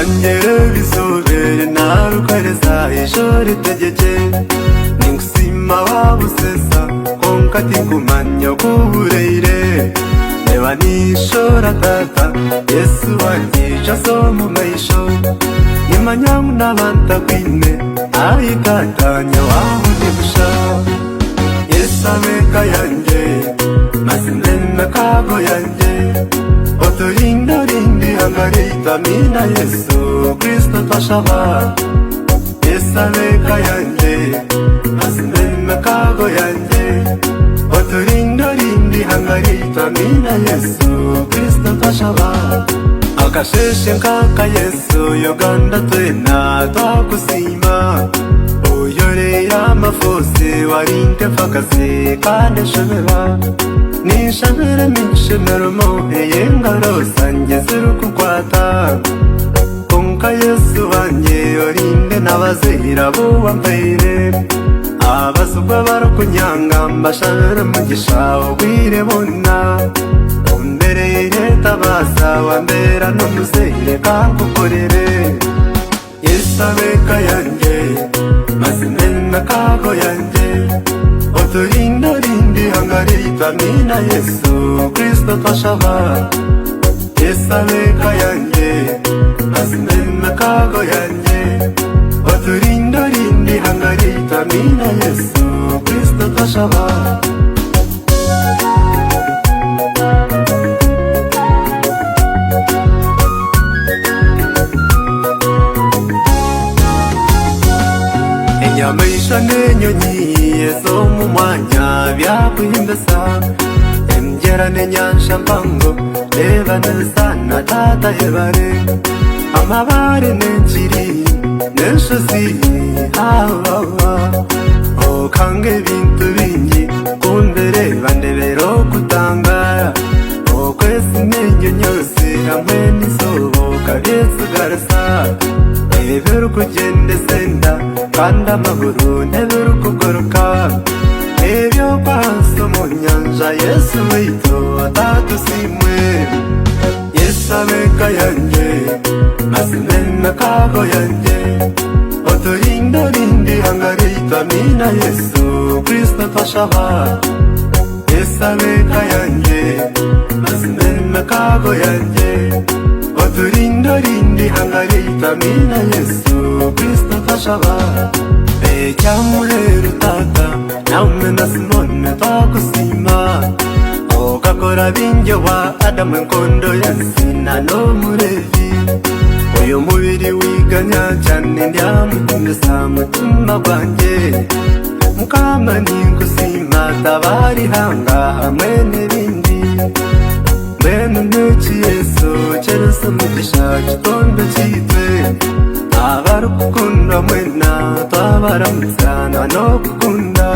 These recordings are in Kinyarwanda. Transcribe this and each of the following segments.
wanyere bizobere narukoreza ijoro ritegeke ningusima wabusesa konkati ngumanya kubureire reba nishora tata Yesu wanjija so mu maisho nimanyamu n'abanta kwine ayikatanya waho nibusha Yesu ameka yanje masinema kago yanje otorinda rindi hangarita mina Yesu Kristo twashaba Yesu ameka yanje masinema kago yanje otorinda rindi hangarita mina Yesu Kristo twashaba akasheshe nkaka Yesu Uganda twena twakusima uyoreye amafose warinde mfakaze kandi nshobeba nishabere minshemero moheye ngaro zanjye zirukukwata konka Yesu wanje urinde n'abazira bo wambaire abasugwa barukunyanga mbashabere mugisha ubwirebona umbereye tabaza wambera n'umuzere kangukorere Yesu abeka yanje masinema kago yanje oturinda rindi hangarita mina Yesu Kristo twashaba Yesu abeka yanje masinema kago yanje oturinda rindi hangarita mina Yesu Kristo twashaba Maisha nenyonyi zo mu mwanya byakuhimbesa emgera n'enyanja mpango reba neza na data yebare amabare n'enkiri n'enshozi okanga ebintu bingi kundereba ndebera okutangara okwezi n'enyonyozi hamwe n'izuba byesigarasa ebirukugendesa enda kandi amaguru ntibirukugoroka ebyo kwaso mu nyanja Yesu wito atatusimwe Yesu abeka yanje masinema kago yanje oturinda rindi hangarita mina Yesu Kristo twashaba Yesu abeka yanje masinema kago yanje oturinda rindi hangarita mina Yesu Kristo twashaba Ekyamurero tata nawe na Simone twakusima okakora binjo wa Adamu enkondo yansina no murevi uyu mubiri wiganya cyane ndyamutumesa mutima gwanjye mukama ningusima tabari hanga hamwe n'ibindi mbene ntoki Yesu keretse umugisha gitondo cyitwe abarukukunda mwena twabaramutsana no gukunda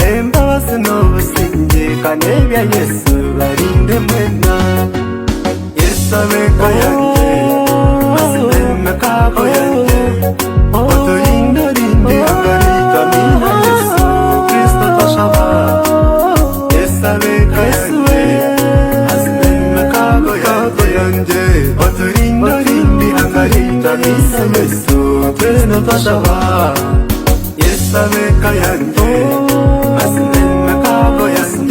embabazi n'obusinge kandi ebya Yesu barinde mwena Yesu abeka yanje masinema kago yanje oturinda rindi hangarita mina Yesu Kristo twashaba Yesu abeka yanje masinema kago yanje oturinda rindi hangarita mina Yesu Kristo twashaba Yesu abeka yanje masinema kago yanje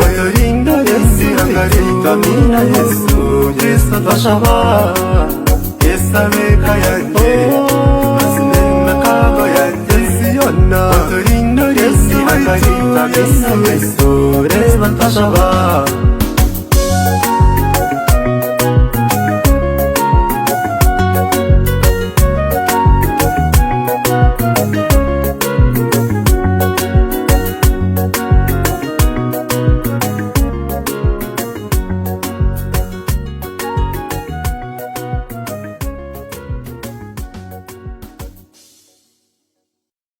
oturinda rindi hangarita mina Yesu Kristo twashaba Yesu abeka yanje masinema kago yanje oturinda rindi hangarita mina Yesu Kristo twashaba